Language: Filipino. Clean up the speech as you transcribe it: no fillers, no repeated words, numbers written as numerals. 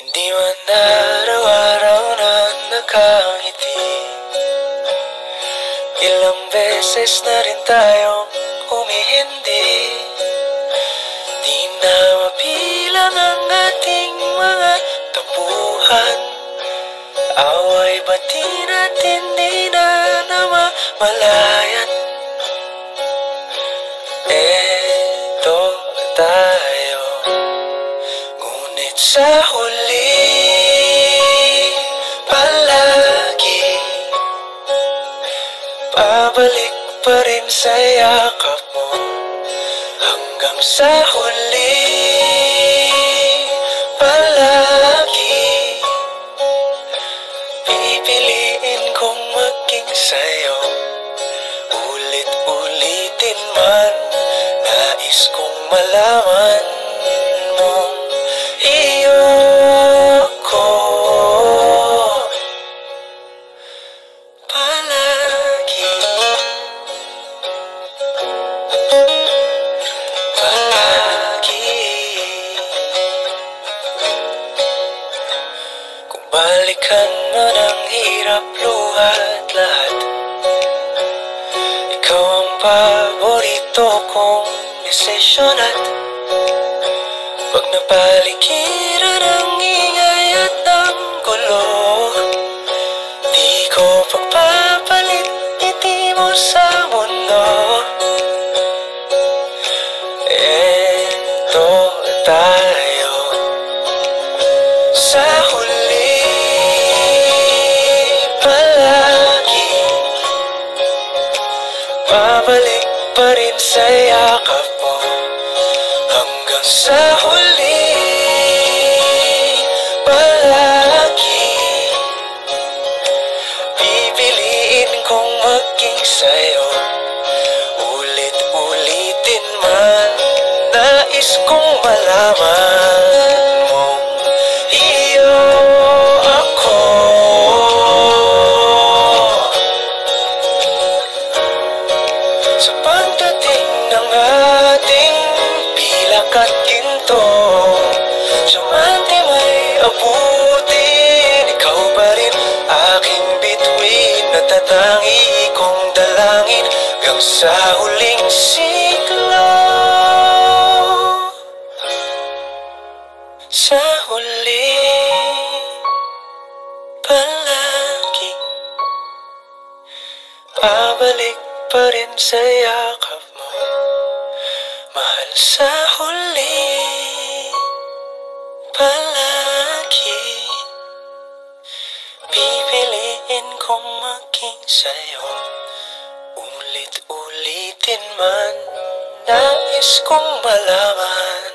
Hindi man araw-araw na nakangiti. Ilang beses na rin tayong humihindi. Di na mabilang ang ating mga tampuhan. Away bati natin di na namamalayan. Eto tayo, ngunit sa huli palagi pabalik pa rin sa yakap mo. Hanggang sa huli palagi pipiliin kong maging sa'yo. Ulit-ulitin man, nais kong malaman mong iyo ko palagi. Palagi. Kung balikan man ang hirap, luha at lahat, ikaw ang paborito kong desisyon. At pag napaligiran ang ingay at ang gulo, di ko pagpapalit ngiti mo sa mundo. Eto tayo, sa huli palagi babalik pa rin sa yakap mo. Hanggang sa huli palagi pipiliin kong maging sa'yo. Ulit-ulitin man, nais kong malaman mong iyo ako. Sa pagdating ng ating pilak at ginto, sumante may abutin, ikaw pa rin aking bituin. Natatangi kong dalangin hanggang sa huling siklo. Sa huli palagi pabalik pa rin sa yakap mo, mahal. Sa huli palagi pipiliin kong maging sa'yo. Ulit-ulitin man, nais kong malaman